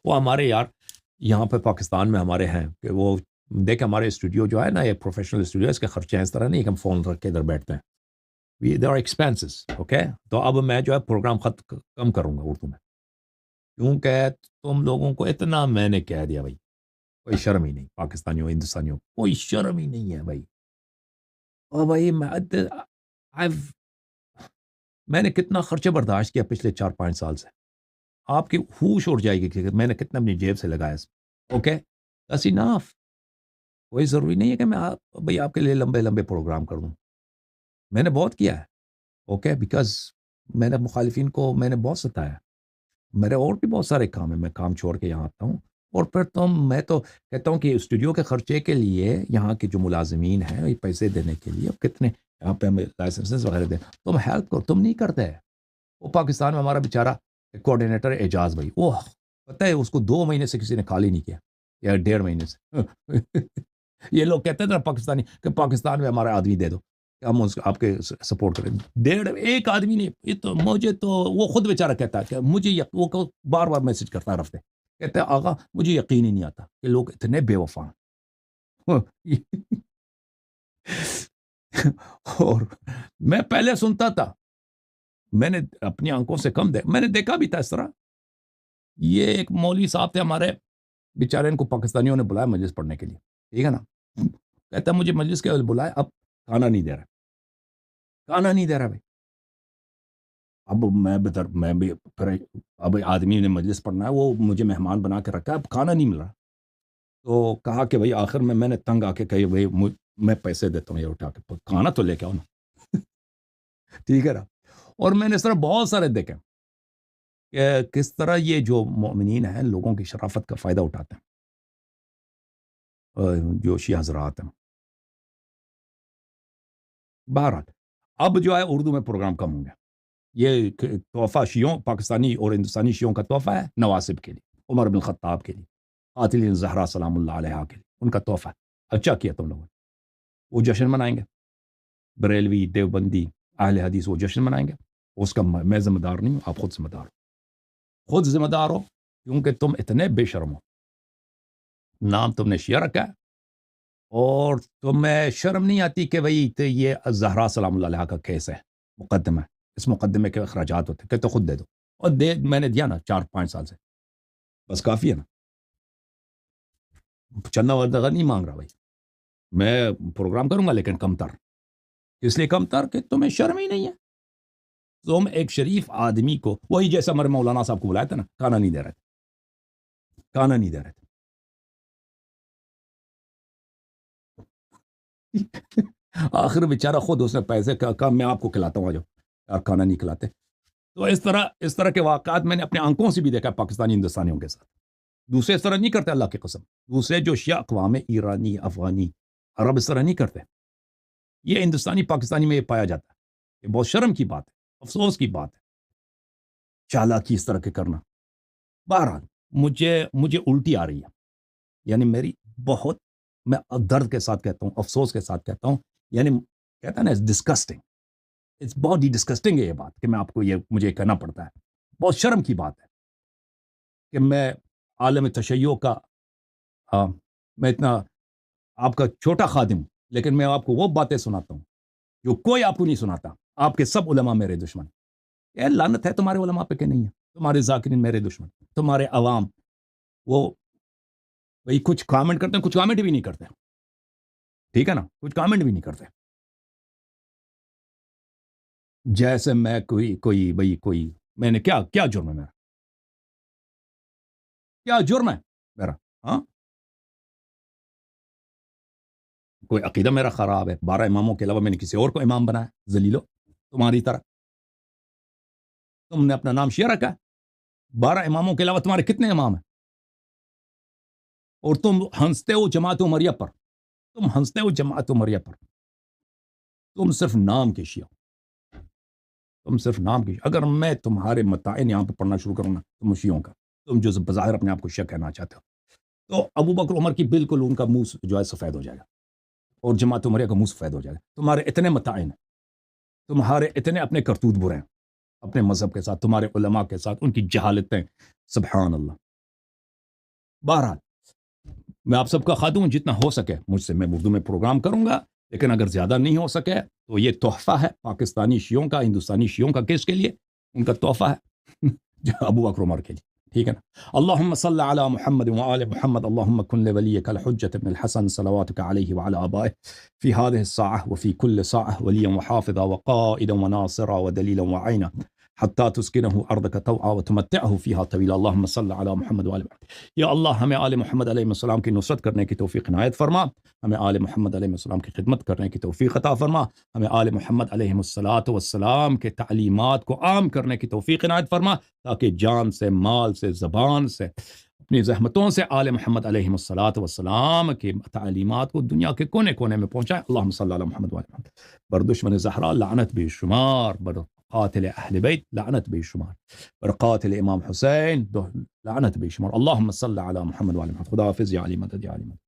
وہ ہمارے یار یہاں پہ پاکستان میں ہمارے ہیں کہ وہ دیکھ ہمارے اسٹوڈیو جو ہے نا یہ پروفیشنل اسٹوڈیو اس کے خرچے ہیں اس طرح نہیں کہ ہم فون رکھ کے ادھر بیٹھتے ہیں. There are expenses okay. تو اب میں جو ہے پروگرام کم کروں گا اردو میں کیونکہ تم لوگوں کو اتنا میں نے کہہ دیا بھائی کوئی شرم ہی نہیں پاکستانیوں ہندوستانیوں کوئی شرم ہی نہیں ہے بھائی. اور بھائی میں نے کتنا خرچہ برداشت کیا پچھلے 4-5 سال سے آپ کی ہوش اڑ جائے گی کہ میں نے کتنا اپنی جیب سے لگایا. Okay that's enough. کوئی ضروری نہیں ہے کہ میں بھائی آپ کے لیے لمبے لمبے پروگرام کر دوں. میں نے بہت کیا ہے اوکے بیکاز میں نے مخالفین کو میں نے بہت ستایا. میرے اور بھی بہت سارے کام ہیں میں کام چھوڑ کے یہاں آتا ہوں اور پھر میں تو کہتا ہوں کہ اسٹوڈیو کے خرچے کے لیے یہاں کے جو ملازمین ہیں یہ پیسے دینے کے لیے کتنے یہاں پہ ہمیں لائسنسز وغیرہ دیں تم ہیلپ کرو تم نہیں کرتے. وہ پاکستان میں ہمارا بیچارہ کوآرڈینیٹر اعجاز بھائی وہ پتہ ہے اس کو 2 مہینے سے کسی نے خالی نہیں کیا یا 1.5 مہینے سے. یہ لوگ کہتے تھے پاکستانی کہ پاکستان میں ہمارا آدمی دے دو کہ ہم آپ کے سپورٹ کریں. ایک آدمی نے یہ تو مجھے تو وہ خود بیچارہ کہتا ہے کہ مجھے وہ بار بار میسج کرتا ہے رفتے کہتے ہیں آقا مجھے یقین ہی نہیں آتا کہ لوگ اتنے بے وفا ہیں. اور میں پہلے سنتا تھا میں نے اپنی آنکھوں سے کم میں نے دیکھا بھی تھا اس طرح. یہ ایک مولوی صاحب تھے ہمارے بیچارے ان کو پاکستانیوں نے بلایا مجلس پڑھنے کے لیے ٹھیک ہے نا. کہتا ہے مجھے مجلس کے بلائے اب کھانا نہیں دے رہا بھائی. اب میں بھی پھر اب آدمی نے مجلس پڑھنا ہے وہ مجھے مہمان بنا کے رکھا ہے اب کھانا نہیں مل رہا. تو کہا کہ بھائی آخر میں نے تنگ آ کے کہی بھائی میں پیسے دیتا ہوں یہ اٹھا کے کھانا تو لے کے آؤ نا. ٹھیک ہے نا. اور میں نے اس طرح بہت سارے دیکھے کہ کس طرح یہ جو مومنین ہیں لوگوں کی شرافت کا فائدہ اٹھاتے ہیں جو شیعہ حضرات ہیں. بہرحال اب جو ہے اردو میں پروگرام کم ہوں گے. یہ تحفہ شیعوں پاکستانی اور ہندوستانی شیعوں کا تحفہ ہے نواسب کے لیے عمر بن خطاب کے لیے قاتل زہرا سلام اللہ علیہ کے لیے ان کا تحفہ ہے. اچھا کیا تم لوگوں نے. وہ جشن منائیں گے بریلوی دیوبندی اہل حدیث وہ جشن منائیں گے. اس کا میں ذمہ دار نہیں ہوں آپ خود ذمہ دار ہو. خود ذمہ دار ہو کیونکہ تم اتنے بے شرم ہو. نام تم نے شیعہ رکھا ہے اور تمہیں شرم نہیں آتی کہ بھائی یہ زہرا سلام اللہ علیہ کا کیس ہے مقدمہ ہے اس مقدمے کے اخراجات ہوتے کہ تو خود دے دو. اور میں نے دیا نا 4-5 سال سے بس کافی ہے نا. چندہ وردگا نہیں مانگ رہا بھائی میں پروگرام کروں گا لیکن کم تر. اس لیے کم تر کہ تمہیں شرم ہی نہیں ہے. تم ایک شریف آدمی کو وہی جیسا ہمارے مولانا صاحب کو بلایا تھا نا کھانا نہیں دے رہے تھے. آخر بیچارہ خود اس نے پیسے کا میں آپ کو کھلاتا ہوں جو کھانا نہیں کھلاتے. تو اس طرح کے واقعات میں نے اپنے آنکھوں سے بھی دیکھا پاکستانی ہندوستانیوں کے ساتھ. دوسرے اس طرح نہیں کرتے اللہ کی قسم. دوسرے جو شیعہ اقوام ایرانی افغانی عرب اس طرح نہیں کرتے. یہ ہندوستانی پاکستانی میں یہ پایا جاتا ہے. یہ بہت شرم کی بات ہے افسوس کی بات ہے چالاکی اس طرح کے کرنا. بہرحال مجھے الٹی آ رہی ہے یعنی میری بہت میں درد کے ساتھ کہتا ہوں افسوس کے ساتھ کہتا ہوں یعنی کہتا ہے نا ڈسکسٹنگ اٹس بہت ہی ڈسکسٹنگ ہے یہ بات کہ میں آپ کو یہ مجھے کہنا پڑتا ہے. بہت شرم کی بات ہے کہ میں عالم تشیع کا میں اتنا آپ کا چھوٹا خادم ہوں لیکن میں آپ کو وہ باتیں سناتا ہوں جو کوئی آپ کو نہیں سناتا. آپ کے سب علماء میرے دشمن. یہ لعنت ہے تمہارے علماء پہ کہ نہیں ہے. تمہارے ذاکرین میرے دشمن. تمہارے عوام وہ بھئی کچھ کامنٹ کرتے ہیں کچھ کامنٹ بھی نہیں کرتے ٹھیک ہے نا کچھ کامنٹ بھی نہیں کرتے. جیسے میں کوئی میں نے کیا جرم ہے میرا کیا جرم ہے میرا ہاں کوئی عقیدہ میرا خراب ہے 12 اماموں کے علاوہ میں نے کسی اور کو امام بنایا ذلیلو تمہاری طرح. تم نے اپنا نام شیعہ رکھا 12 اماموں کے علاوہ تمہارے کتنے امام ہیں اور تم ہنستے ہو جماعت عمریہ پر. تم صرف نام کے شیعہ اگر میں تمہارے متائن یہاں پہ پڑھنا شروع کروں نا تم شیعوں کا تم جو بظاہر اپنے آپ کو شیعہ کہنا چاہتے ہو تو ابو بکر عمر کی بالکل ان کا منہ جو ہے سفید ہو جائے گا اور جماعت عمریہ کا منہ سفید ہو جائے گا. تمہارے اتنے متائن ہیں تمہارے اتنے اپنے کرتوت برے ہیں اپنے مذہب کے ساتھ تمہارے علماء کے ساتھ ان کی جہالتیں سبحان اللہ. بہرحال میں آپ سب کا خواہ ہوں جتنا ہو سکے مجھ سے میں اردو میں پروگرام کروں گا، لیکن اگر زیادہ نہیں ہو سکے تو یہ تحفہ ہے پاکستانی شیعوں کا، ہندوستانی شیعوں کا، کس کے لیے؟ ان کا تحفہ ہے جو ابو بکر عمر کے لیے، ٹھیک ہے نا؟ اللهم صل على محمد وآل محمد، اللهم كن لوليك الحجة بن الحسن صلواتك عليه وعلى آبائه في هذه الساعة وفي كل ساعة وليا وحافظا وقائدا وناصرا ودليلا وعينا حتى تسكنه أرضك طوعا وتمتعه فيها طويلا، اللهم صل على محمد وآل محمد۔ یا اللہ ہمیں آل محمد علیہ السلام کی نصرت کرنے کی توفیق عنایت فرما، ہمیں آل محمد علیہ السلام کی خدمت کرنے کی توفیق عطا فرما، ہمیں آل محمد علیہ السلام کے تعلیمات کو عام کرنے کی توفیق عنایت فرما، تاکہ جان سے، مال سے، زبان سے، اپنی زحمتوں سے آل محمد علیہ السلام کی تعلیمات کو دنیا کے کونے کونے میں پہنچائے۔ اللہم صلی علی محمد وعلی محمد۔ بر دشمن زہرا لعنت بے شمار، بر قاتل اہل بیت لعنت بے شمار، بر قاتل امام حسین لعنت بے شمار۔ اللہم صلی علی محمد وعلی محمد۔ خدا حافظ یا علی مدد یا علی مدد۔